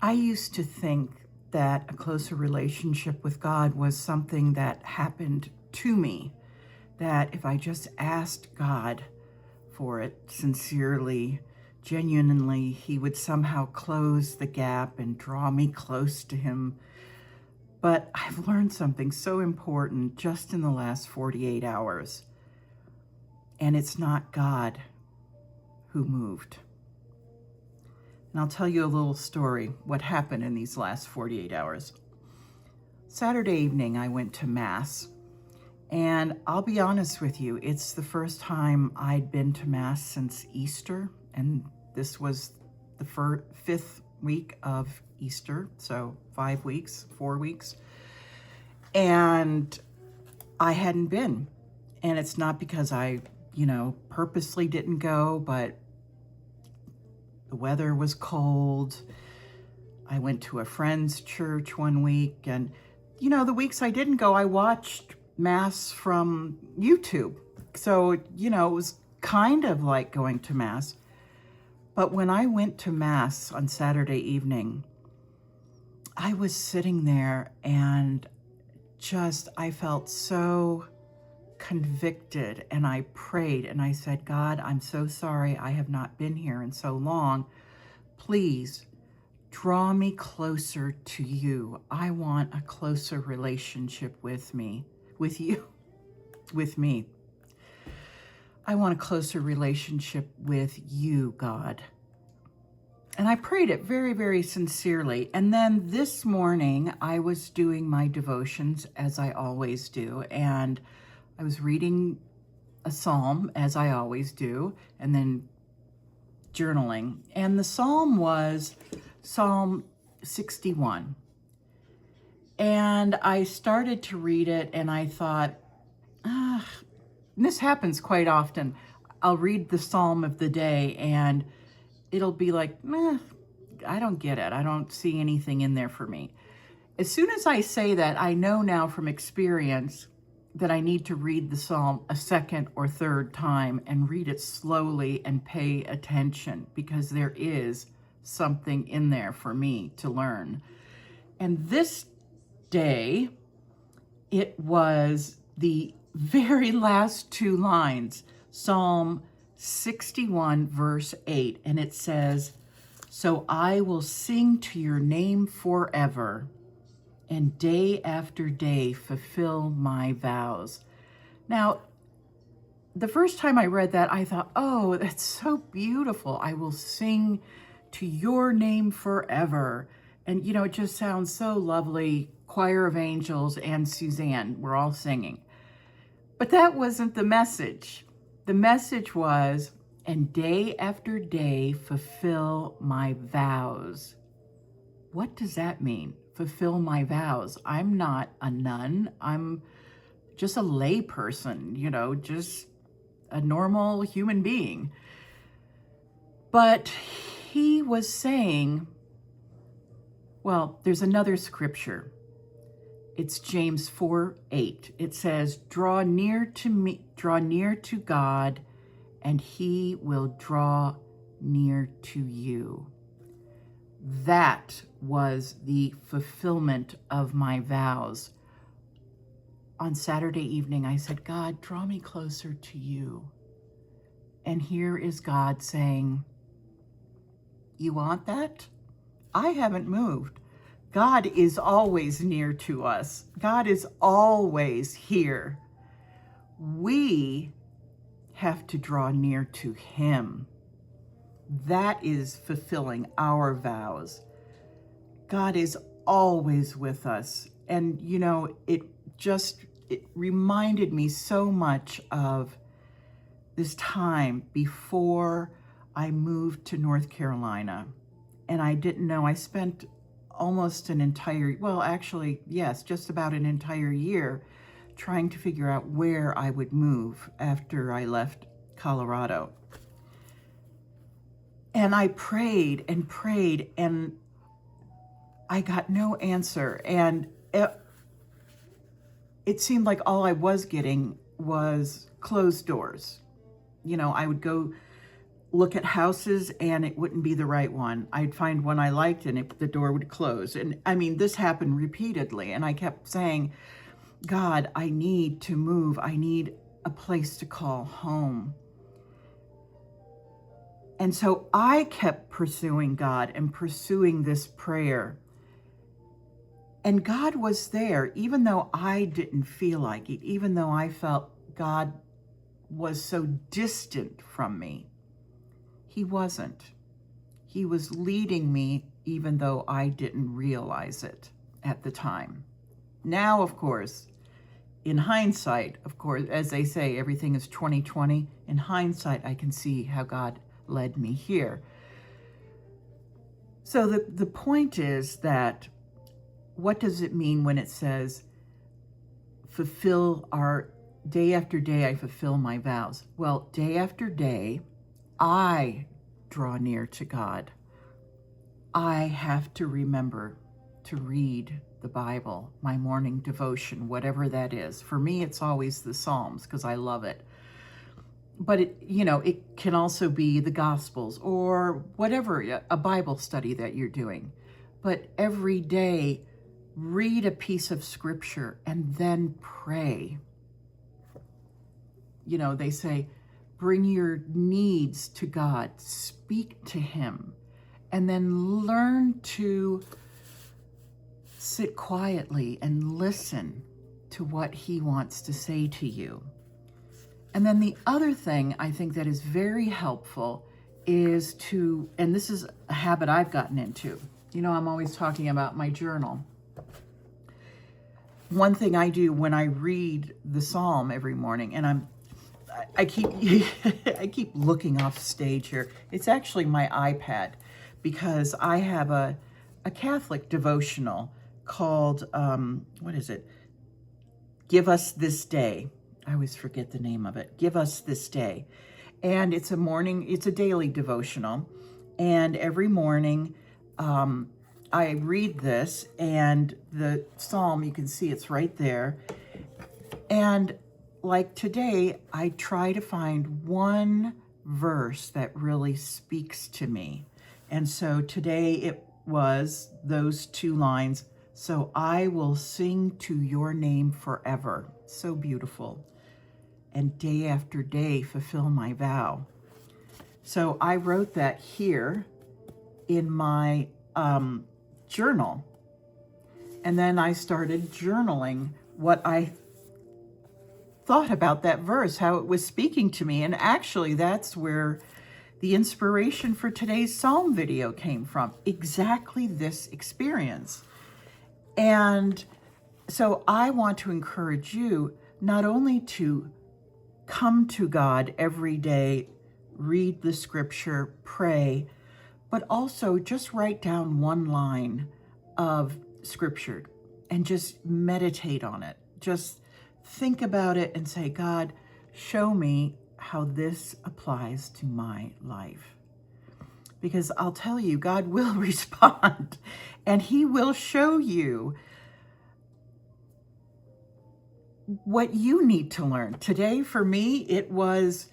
I used to think that a closer relationship with God was something that happened to me, that if I just asked God for it sincerely, genuinely, he would somehow close the gap and draw me close to him. But I've learned something so important just in the last 48 hours, and it's not God who moved. And I'll tell you a little story, what happened in these last 48 hours. Saturday evening, I went to Mass. And I'll be honest with you, it's the first time I'd been to Mass since Easter. And this was the fifth week of Easter. So 5 weeks, 4 weeks. And I hadn't been. And it's not because I, purposely didn't go, but the weather was cold. I went to a friend's church one week, and the weeks I didn't go, I watched Mass from YouTube. So, it was kind of like going to Mass. But when I went to Mass on Saturday evening, I was sitting there and I felt so convicted, and I prayed and I said, God, I'm so sorry I have not been here in so long. Please draw me closer to you. I want a closer relationship with me. With you, with me. I want a closer relationship with you, God. And I prayed it very, very sincerely. And then this morning, I was doing my devotions as I always do. And I was reading a psalm as I always do, and then journaling. And the psalm was Psalm 61. And I started to read it, and I thought, and this happens quite often. I'll read the psalm of the day, and it'll be like, I don't get it. I don't see anything in there for me. As soon as I say that, I know now from experience that I need to read the psalm a second or third time and read it slowly and pay attention, because there is something in there for me to learn. And this day, it was the very last 2 lines, Psalm 61, verse 8, and it says, "So I will sing to your name forever, and day after day fulfill my vows." Now, the first time I read that, I thought, oh, that's so beautiful. I will sing to your name forever. And, it just sounds so lovely. Choir of angels and Suzanne were all singing. But that wasn't the message. The message was, and day after day fulfill my vows. What does that mean? Fulfill my vows. I'm not a nun. I'm just a lay person, just a normal human being. But he was saying, well, there's another scripture. It's James 4:8. It says, draw near to God, and he will draw near to you. That was the fulfillment of my vows. On Saturday evening, I said, God, draw me closer to you. And here is God saying, you want that? I haven't moved. God is always near to us. God is always here. We have to draw near to him. That is fulfilling our vows. God is always with us. And, it reminded me so much of this time before I moved to North Carolina. And I didn't know, I spent almost just about an entire year trying to figure out where I would move after I left Colorado. And I prayed and prayed, and I got no answer. And it seemed like all I was getting was closed doors. I would go look at houses and it wouldn't be the right one. I'd find one I liked and the door would close. And I mean, this happened repeatedly. And I kept saying, God, I need to move. I need a place to call home. And so I kept pursuing God and pursuing this prayer. And God was there, even though I didn't feel like it, even though I felt God was so distant from me. He wasn't. He was leading me, even though I didn't realize it at the time. Now, of course, in hindsight, of course, as they say, everything is 20/20. In hindsight, I can see how God led me here. So the point is that, what does it mean when it says, fulfill our day after day, I fulfill my vows? Well, day after day, I draw near to God. I have to remember to read the Bible, my morning devotion, whatever that is. For me, it's always the Psalms because I love it. But it can also be the Gospels or whatever, a Bible study that you're doing. But every day, read a piece of scripture and then pray. They say, bring your needs to God, speak to him, and then learn to sit quietly and listen to what he wants to say to you. And then the other thing I think that is very helpful is to, and this is a habit I've gotten into. I'm always talking about my journal. One thing I do when I read the Psalm every morning, and I keep I keep looking off stage here. It's actually my iPad, because I have a Catholic devotional called, what is it? Give Us This Day. I always forget the name of it. Give Us This Day. And it's a daily devotional. And every morning, I read this, and the Psalm, you can see it's right there. And like today, I try to find one verse that really speaks to me. And so today it was those 2 lines, so I will sing to your name forever. So beautiful. And day after day, fulfill my vow. So I wrote that here in my journal. And then I started journaling what I thought about that verse, how it was speaking to me. And actually, that's where the inspiration for today's Psalm video came from. Exactly this experience. And so I want to encourage you not only to come to God every day, read the scripture, pray, but also just write down one line of scripture and just meditate on it. Just think about it and say, God, show me how this applies to my life. Because I'll tell you, God will respond, and he will show you what you need to learn. Today, for me, it was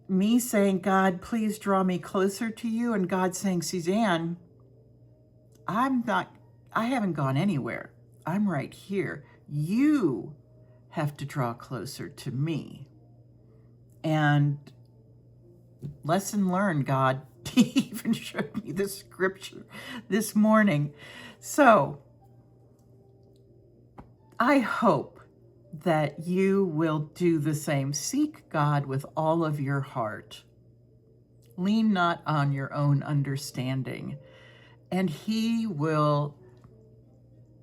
me saying, God, please draw me closer to you. And God saying, Suzanne, I haven't gone anywhere. I'm right here. You have to draw closer to me. And lesson learned, God even showed me the scripture this morning. So I hope that you will do the same. Seek God with all of your heart. Lean not on your own understanding, and he will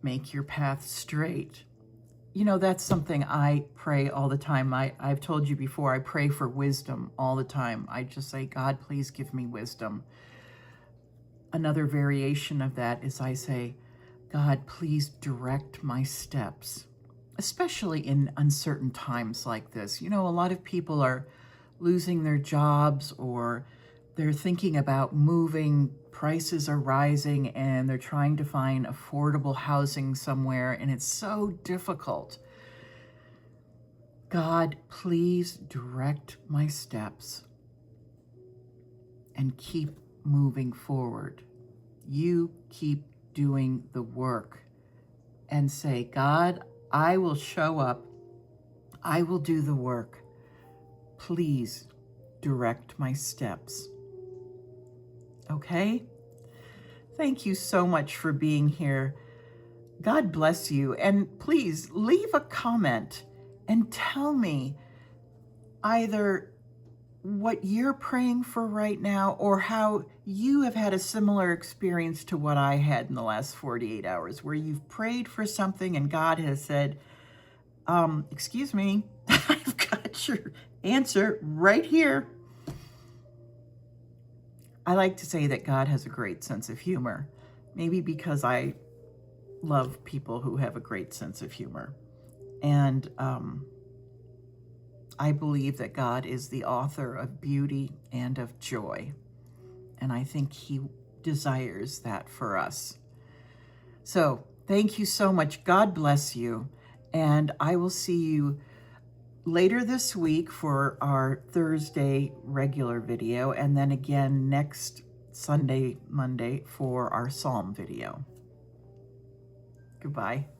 make your path straight. That's something I pray all the time. I've told you before, I pray for wisdom all the time. I just say, God, please give me wisdom. Another variation of that is I say, God, please direct my steps, especially in uncertain times like this. A lot of people are losing their jobs, or they're thinking about moving. Prices are rising, and they're trying to find affordable housing somewhere, and it's so difficult. God, please direct my steps. and keep moving forward. You keep doing the work and say, God, I will show up. I will do the work. Please direct my steps. Okay? Thank you so much for being here. God bless you. And please leave a comment and tell me either what you're praying for right now or how you have had a similar experience to what I had in the last 48 hours, where you've prayed for something and God has said, excuse me, I've got your answer right here. I like to say that God has a great sense of humor, maybe because I love people who have a great sense of humor. And I believe that God is the author of beauty and of joy. And I think he desires that for us. So thank you so much. God bless you. And I will see you later this week for our Thursday regular video, and then again next Monday for our Psalm video. Goodbye.